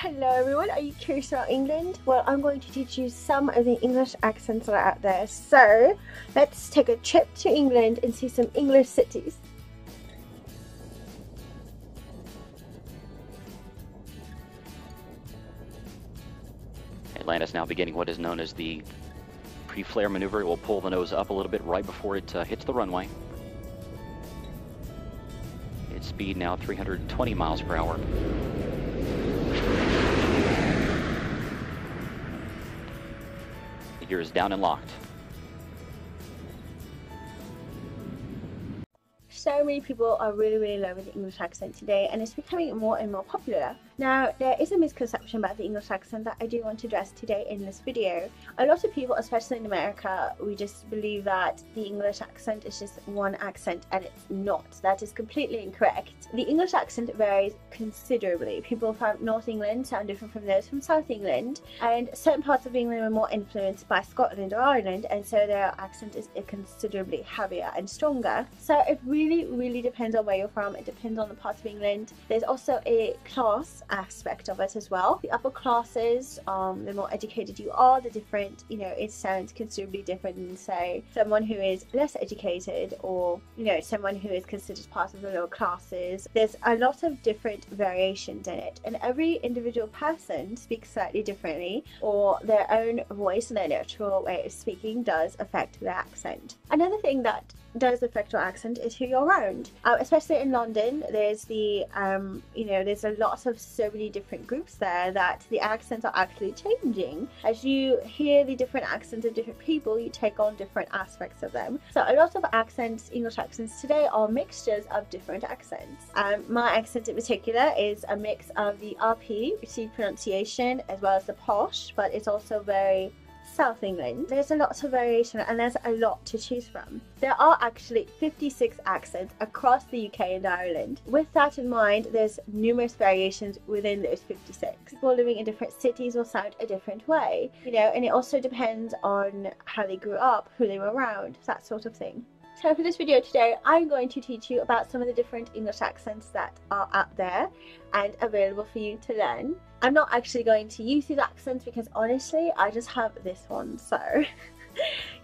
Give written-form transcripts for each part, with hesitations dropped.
Hello everyone, are you curious about England? Well, I'm going to teach you some of the English accents that are out there. So, let's take a trip to England and see some English cities. Atlanta's now beginning what is known as the pre-flare maneuver. It will pull the nose up a little bit right before it hits the runway. Its speed now 320 miles per hour. The gear is down and locked. So many people are really low with the English accent today, and it's becoming more and more popular. Now, there is a misconception about the English accent that I do want to address today in this video. A lot of people, especially in America, we just believe that the English accent is just one accent, and it's not. That is completely incorrect. The English accent varies considerably. People from North England sound different from those from South England, and certain parts of England are more influenced by Scotland or Ireland, and so their accent is considerably heavier and stronger. So it really depends on where you're from. It depends on the part of England. There's also a class aspect of it as well. The upper classes, the more educated you are, the different, it sounds considerably different than, say, someone who is less educated, or someone who is considered part of the lower classes. There's a lot of different variations in it, and every individual person speaks slightly differently, or their own voice and their natural way of speaking does affect their accent. Another thing that does affect your accent is who you're around. Especially in London, there's there's a lot of so many different groups there that the accents are actually changing. As you hear the different accents of different people, you take on different aspects of them. So a lot of accents, English accents today, are mixtures of different accents. My accent in particular is a mix of the RP, received pronunciation, as well as the posh, but it's also very South England. There's a lot of variation, and there's a lot to choose from. There are actually 56 accents across the UK and Ireland. With that in mind, there's numerous variations within those 56. People living in different cities will sound a different way, and it also depends on how they grew up, who they were around, that sort of thing. So for this video today, I'm going to teach you about some of the different English accents that are out there and available for you to learn. I'm not actually going to use these accents because honestly, I just have this one, so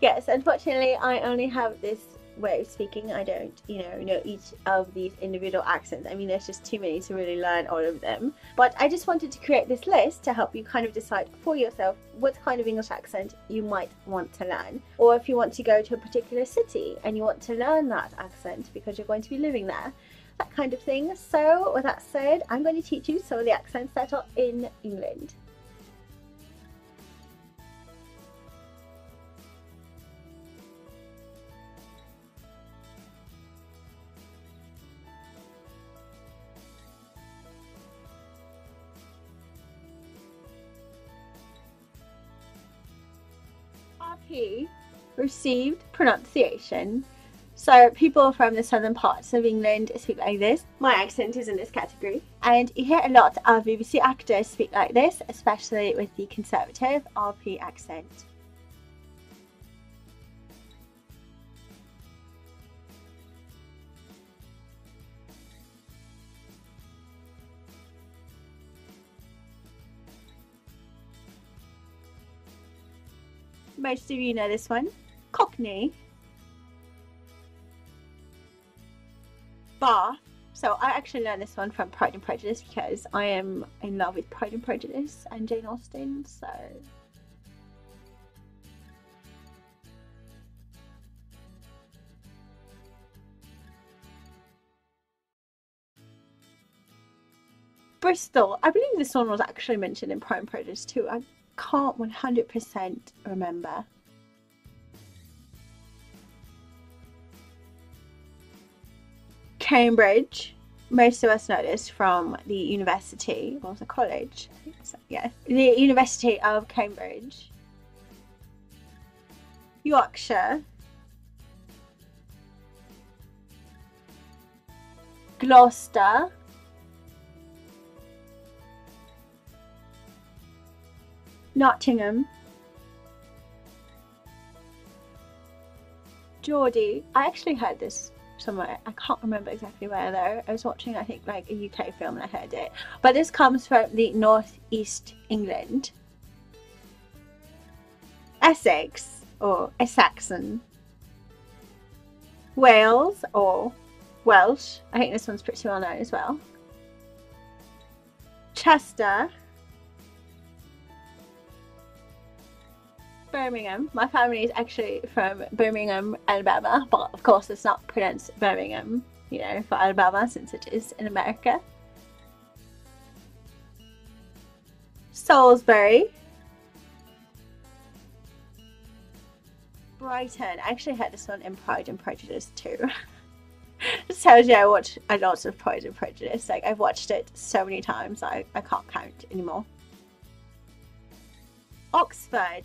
yes, unfortunately, I only have this way of speaking. I don't, know each of these individual accents. I mean, there's just too many to really learn all of them. But I just wanted to create this list to help you kind of decide for yourself what kind of English accent you might want to learn. Or if you want to go to a particular city and you want to learn that accent because you're going to be living there, that kind of thing. So with that said, I'm going to teach you some of the accents that are in England. RP, received pronunciation. So people from the southern parts of England speak like this. My accent is in this category. And you hear a lot of BBC actors speak like this, especially with the conservative RP accent. Most of you know this one. Cockney. Bath. So I actually learned this one from Pride and Prejudice because I am in love with Pride and Prejudice and Jane Austen, so Bristol. I believe this one was actually mentioned in Pride and Prejudice too. I can't 100% remember. Cambridge. Most of us know this from the university, or the college, I think so, yeah. The University of Cambridge. Yorkshire. Gloucester. Nottingham. Geordie. I actually heard this somewhere. I can't remember exactly where though. I was watching, I think, like a UK film and I heard it. But this comes from the northeast England. Essex or Saxon. Wales or Welsh. I think this one's pretty well known as well. Chester. Birmingham. My family is actually from Birmingham, Alabama, but of course it's not pronounced Birmingham, you know, for Alabama since it is in America. Salisbury. Brighton. I actually had this one in Pride and Prejudice too. This tells you I watch a lot of Pride and Prejudice. Like, I've watched it so many times I can't count anymore. Oxford.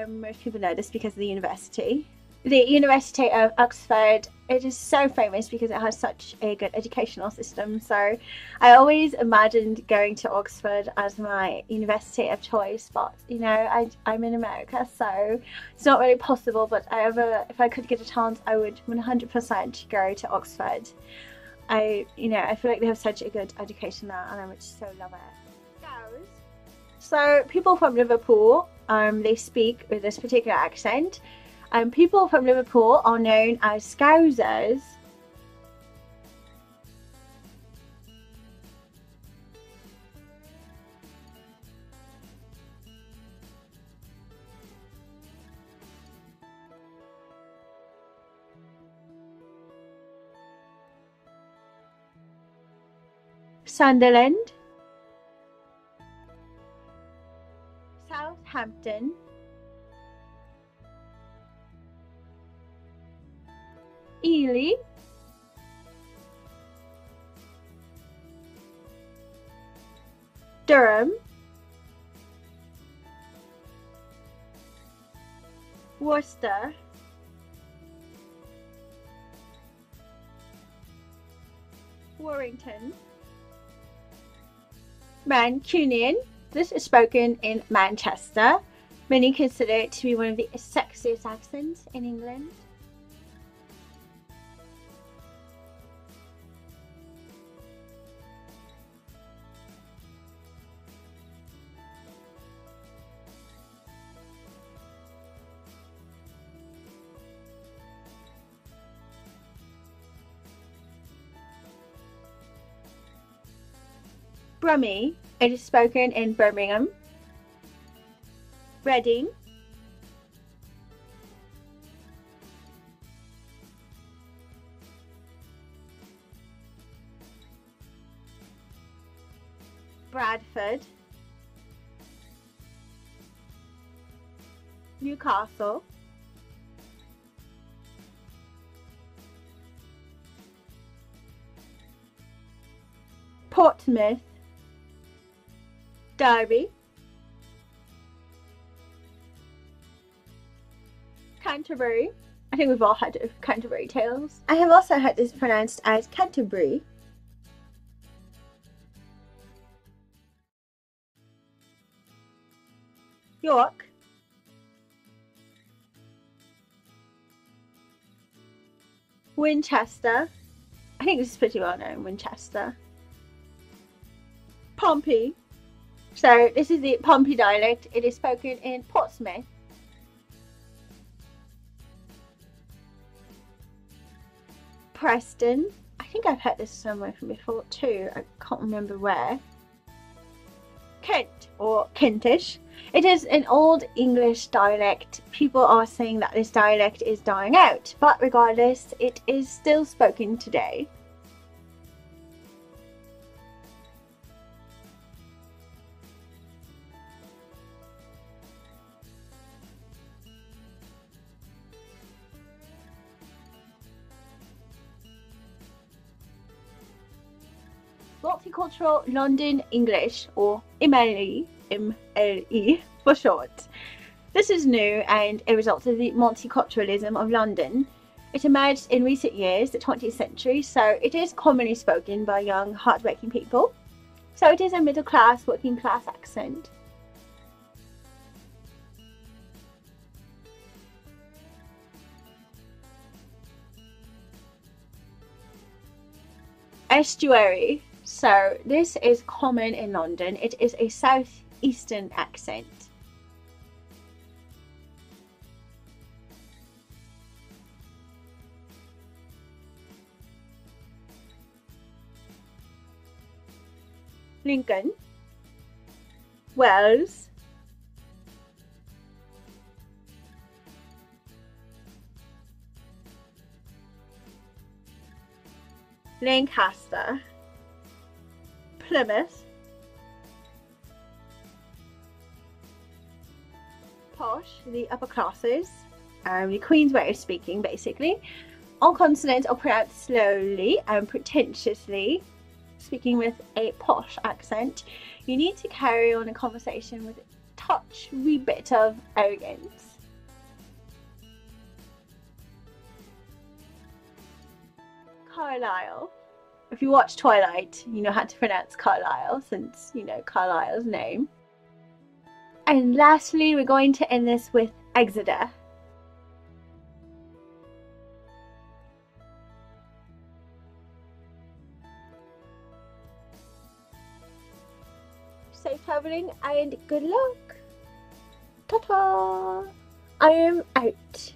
Most people know this because of the university. The University of Oxford, it is so famous because it has such a good educational system. So I always imagined going to Oxford as my university of choice, but you know, I'm in America, so it's not really possible. But if I could get a chance, I would 100% go to Oxford. I feel like they have such a good education there, and I would so love it. So people from Liverpool, they speak with this particular accent. People from Liverpool are known as Scousers. Sunderland. Southampton. Ely. Durham. Worcester. Warrington. Mancunian. This is spoken in Manchester. Many consider it to be one of the sexiest accents in England. Brummie. It is spoken in Birmingham. Reading. Bradford. Newcastle. Portsmouth. Derby. Canterbury. I think we've all heard of Canterbury Tales. I have also heard this pronounced as Canterbury. York. Winchester. I think this is pretty well known, Winchester. Pompey. So this is the Pompey dialect. It is spoken in Portsmouth. Preston. I think I've heard this somewhere from before too. I can't remember where. Kent or Kentish. It is an old English dialect. People are saying that this dialect is dying out, but regardless, it is still spoken today. Multicultural London English, or MLE for short. This is new and a result of the multiculturalism of London. It emerged in recent years, the 20th century, so it is commonly spoken by young, hardworking people. So it is a middle class, working class accent. Estuary. So this is common in London. It is a southeastern accent. Lincoln, Wales, Lancaster, Plymouth, posh, the upper classes, the Queen's way of speaking basically. All consonants are pronounced slowly and pretentiously. Speaking with a posh accent, you need to carry on a conversation with a touch, wee bit of arrogance. Carlisle. If you watch Twilight, you know how to pronounce Carlisle, since you know Carlisle's name. And lastly, we're going to end this with Exeter. Safe travelling and good luck. Ta-ta! I am out.